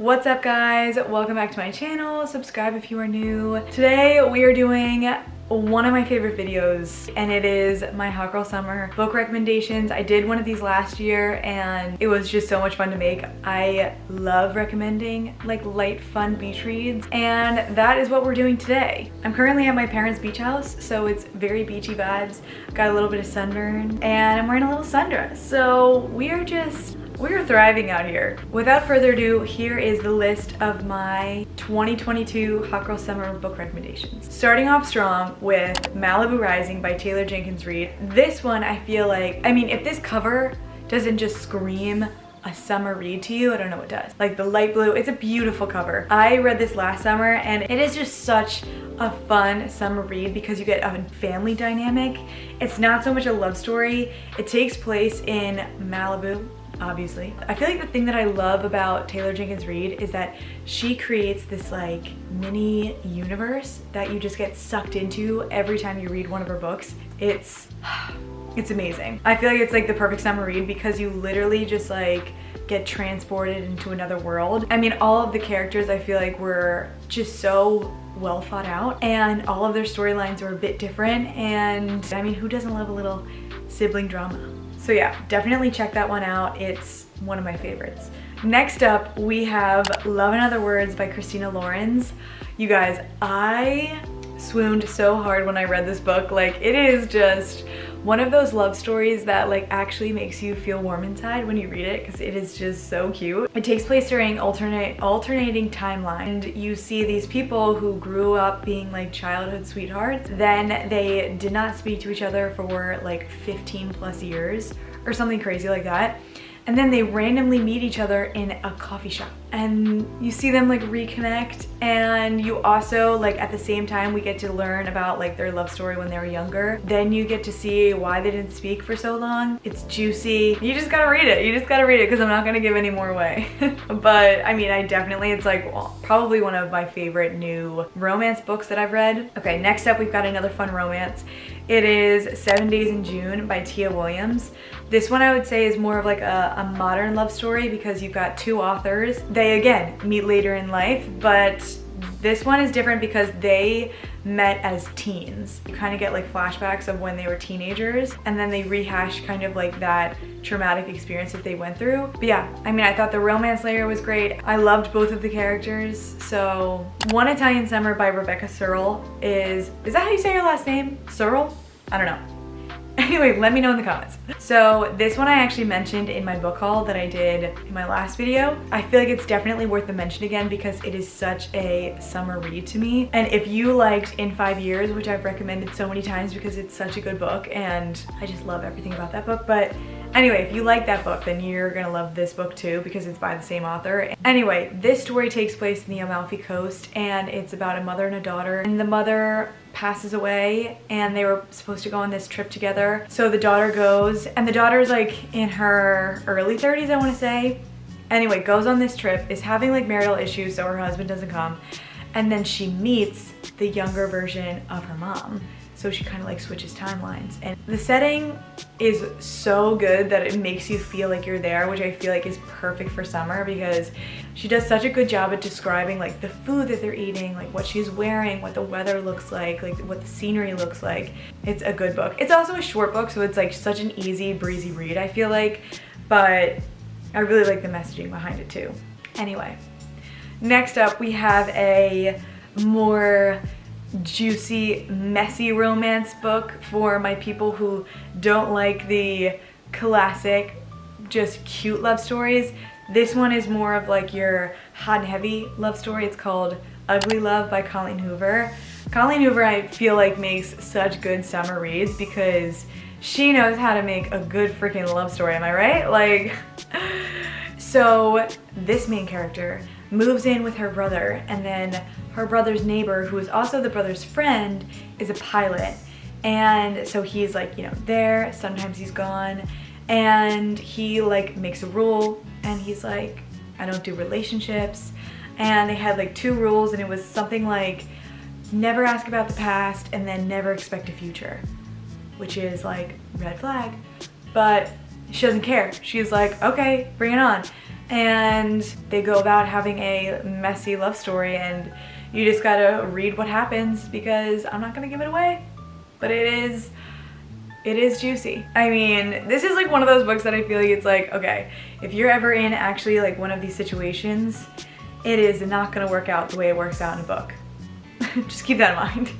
What's up guys? Welcome back to my channel. Subscribe if you are new. Today we are doing one of my favorite videos and it is my Hot Girl Summer book recommendations. I did one of these last year and it was just so much fun to make. I love recommending like light fun beach reads and that is what we're doing today. I'm currently at my parents' beach house, so it's very beachy vibes. Got a little bit of sunburn and I'm wearing a little sundress. So we're thriving out here. Without further ado, here is the list of my 2022 Hot Girl Summer book recommendations. Starting off strong with Malibu Rising by Taylor Jenkins Reid. This one I feel like, if this cover doesn't just scream a summer read to you, I don't know what does. Like the light blue, it's a beautiful cover. I read this last summer and it is just such a fun summer read because you get a family dynamic. It's not so much a love story. It takes place in Malibu, obviously. I feel like the thing that I love about Taylor Jenkins Reid is that she creates this like mini universe that you just get sucked into every time you read one of her books. It's amazing. I feel like it's like the perfect summer read because you literally just like get transported into another world. All of the characters I feel like were just so well thought out and all of their storylines were a bit different, and who doesn't love a little sibling drama? So yeah, definitely check that one out. It's one of my favorites. Next up, we have Love in Other Words by Christina Laurenz. You guys, I swooned so hard when I read this book. Like, it is just one of those love stories that like actually makes you feel warm inside when you read it because it is just so cute. It takes place during alternating timeline, and you see these people who grew up being like childhood sweethearts. Then they did not speak to each other for like 15 plus years or something crazy like that. And then they randomly meet each other in a coffee shop and you see them like reconnect, and you also like at the same time we get to learn about like their love story when they were younger. Then you get to see why they didn't speak for so long. It's juicy. You just gotta read it. You just gotta read it because I'm not gonna give any more away. But I definitely, it's like probably one of my favorite new romance books that I've read. Okay, next up we've got another fun romance. It is 7 Days in June by Tia Williams. This one I would say is more of like a modern love story because you've got two authors. They again meet later in life, but this one is different because they met as teens. You kind of get like flashbacks of when they were teenagers and then they rehash kind of like that traumatic experience that they went through. But yeah, I thought the romance layer was great. I loved both of the characters. So One Italian Summer by Rebecca Searle is that how you say your last name? Searle? I don't know. Anyway, let me know in the comments. So this one I actually mentioned in my book haul that I did in my last video. I feel like it's definitely worth the mention again because it is such a summer read to me. And if you liked In 5 Years, which I've recommended so many times because it's such a good book and I just love everything about that book. But anyway, if you like that book, then you're gonna love this book too because it's by the same author. Anyway, this story takes place in the Amalfi Coast and it's about a mother and a daughter. And the mother passes away and they were supposed to go on this trip together. So the daughter goes, and the daughter's like in her early 30s, I want to say. Anyway, goes on this trip, is having like marital issues so her husband doesn't come. And then she meets the younger version of her mom. So she kind of like switches timelines. And the setting is so good that it makes you feel like you're there, which I feel like is perfect for summer because she does such a good job at describing like the food that they're eating, like what she's wearing, what the weather looks like what the scenery looks like. It's a good book. It's also a short book, so it's like such an easy, breezy read, I feel like, but I really like the messaging behind it too. Anyway, next up we have a more juicy, messy romance book for my people who don't like the classic, just cute love stories. This one is more of like your hot and heavy love story. It's called Ugly Love by Colleen Hoover. Colleen Hoover, I feel like, makes such good summer reads because she knows how to make a good freaking love story, am I right? Like, so this main character moves in with her brother, and then her brother's neighbor, who is also the brother's friend, is a pilot. And so he's like, there, sometimes he's gone, and he like makes a rule and he's like, I don't do relationships. And they had like 2 rules, and it was something like never ask about the past and then never expect a future, which is like red flag. But she doesn't care. She's like, okay, bring it on. and they go about having a messy love story, and you just gotta read what happens because I'm not gonna give it away, but it is juicy. I mean, this is like one of those books that I feel like it's like, okay, if you're ever in actually like one of these situations, it is not gonna work out the way it works out in a book. Just keep that in mind.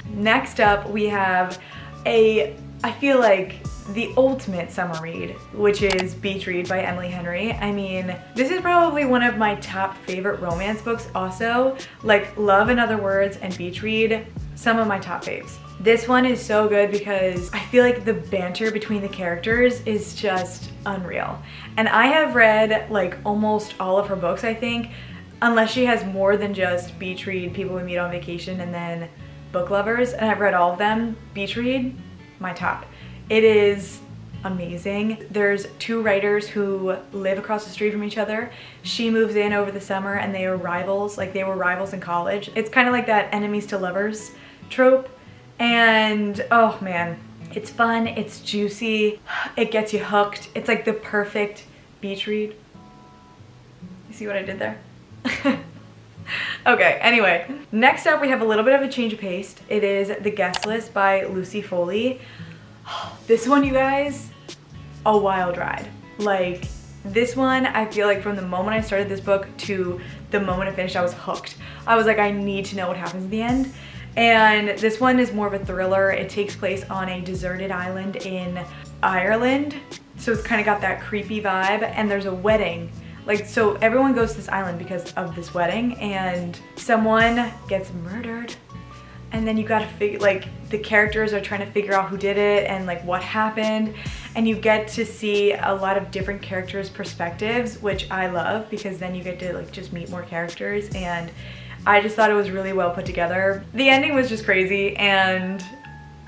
Next up, we have I feel like the ultimate summer read, which is Beach Read by Emily Henry. I mean, this is probably one of my top favorite romance books also. Like Love in Other Words and Beach Read, some of my top faves. This one is so good because I feel like the banter between the characters is just unreal. And I have read like almost all of her books, I think, unless she has more than just Beach Read, People We Meet on Vacation, and then Book Lovers, and I've read all of them. Beach Read, my top. It is amazing. There's two writers who live across the street from each other. She moves in over the summer and they are rivals, like they were rivals in college. It's kind of like that enemies to lovers trope. And oh man, it's fun, it's juicy, it gets you hooked. It's like the perfect beach read. You see what I did there? Okay, anyway, next up we have a little bit of a change of pace. It is The Guest List by Lucy Foley. This one, you guys, a wild ride. Like, this one, I feel like from the moment I started this book to the moment I finished, I was hooked. I was like, I need to know what happens at the end. And this one is more of a thriller. It takes place on a deserted island in Ireland. So it's kind of got that creepy vibe, and there's a wedding. Like, so everyone goes to this island because of this wedding, and someone gets murdered. And then you gotta figure, like, the characters are trying to figure out who did it and like what happened. And you get to see a lot of different characters' perspectives, which I love because then you get to like just meet more characters, and I just thought it was really well put together. The ending was just crazy, and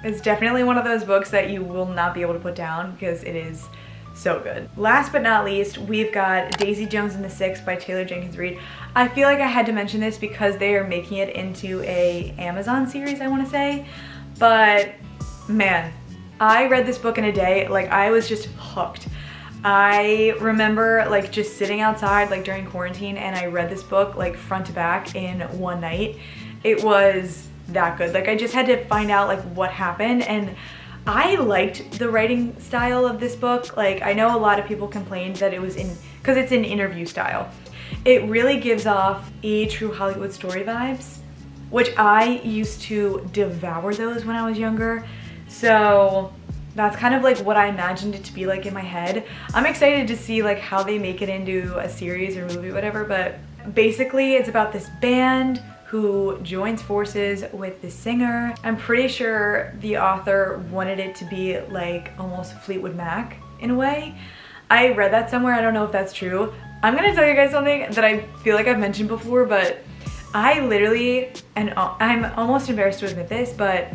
it's definitely one of those books that you will not be able to put down because it is so good. Last but not least, we've got Daisy Jones and the Six by Taylor Jenkins Reid. I feel like I had to mention this because they are making it into a Amazon series, I want to say. But man, I read this book in a day. Like, I was just hooked. I remember like just sitting outside like during quarantine, and I read this book like front to back in one night. It was that good. Like, I just had to find out like what happened, and I liked the writing style of this book. Like, I know a lot of people complained that it was because it's in interview style. It really gives off true Hollywood story vibes, which I used to devour those when I was younger. So that's kind of like what I imagined it to be like in my head. I'm excited to see like how they make it into a series or movie, whatever, but basically it's about this band who joins forces with the singer. I'm pretty sure the author wanted it to be like almost Fleetwood Mac in a way. I read that somewhere, I don't know if that's true. I'm gonna tell you guys something that I feel like I've mentioned before, but I literally, and I'm almost embarrassed to admit this, but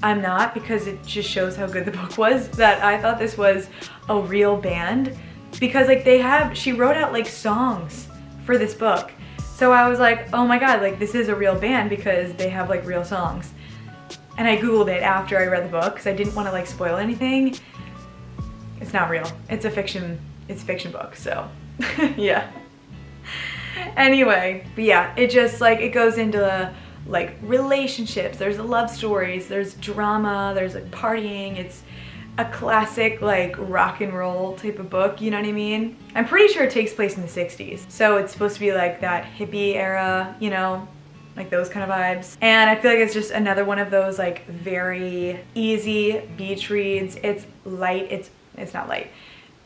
I'm not, because it just shows how good the book was, that I thought this was a real band, because like she wrote out like songs for this book. So I was like, oh my god, like this is a real band because they have like real songs. And I googled it after I read the book because I didn't want to like spoil anything. It's not real. It's a fiction book, so yeah. Anyway, but yeah, it just like, it goes into like relationships, there's love stories, there's drama, there's like partying. It's a classic like rock and roll type of book, you know what I mean? I'm pretty sure it takes place in the 60s. So it's supposed to be like that hippie era, you know, like those kind of vibes. And I feel like it's just another one of those like very easy beach reads. It's light, it's not light.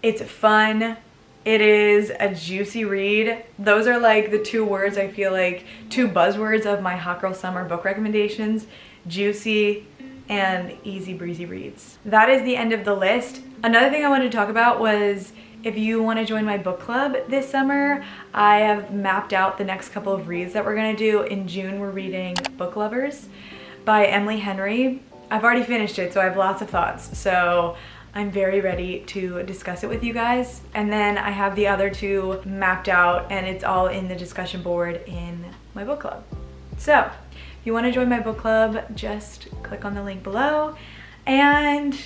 It's fun. It is a juicy read. Those are like the two words, I feel like, two buzzwords of my Hot Girl Summer book recommendations: juicy and easy breezy reads. That is the end of the list. Another thing I wanted to talk about was if you want to join my book club this summer, I have mapped out the next couple of reads that we're gonna do. In June, we're reading Book Lovers by Emily Henry. I've already finished it, so I have lots of thoughts. So I'm very ready to discuss it with you guys. And then I have the other two mapped out, and it's all in the discussion board in my book club. So if you want to join my book club, just click on the link below and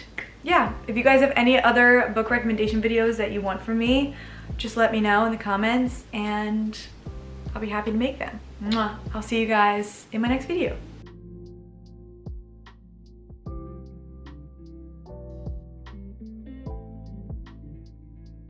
yeah, if you guys have any other book recommendation videos that you want from me, just let me know in the comments and I'll be happy to make them. Mwah. I'll see you guys in my next video.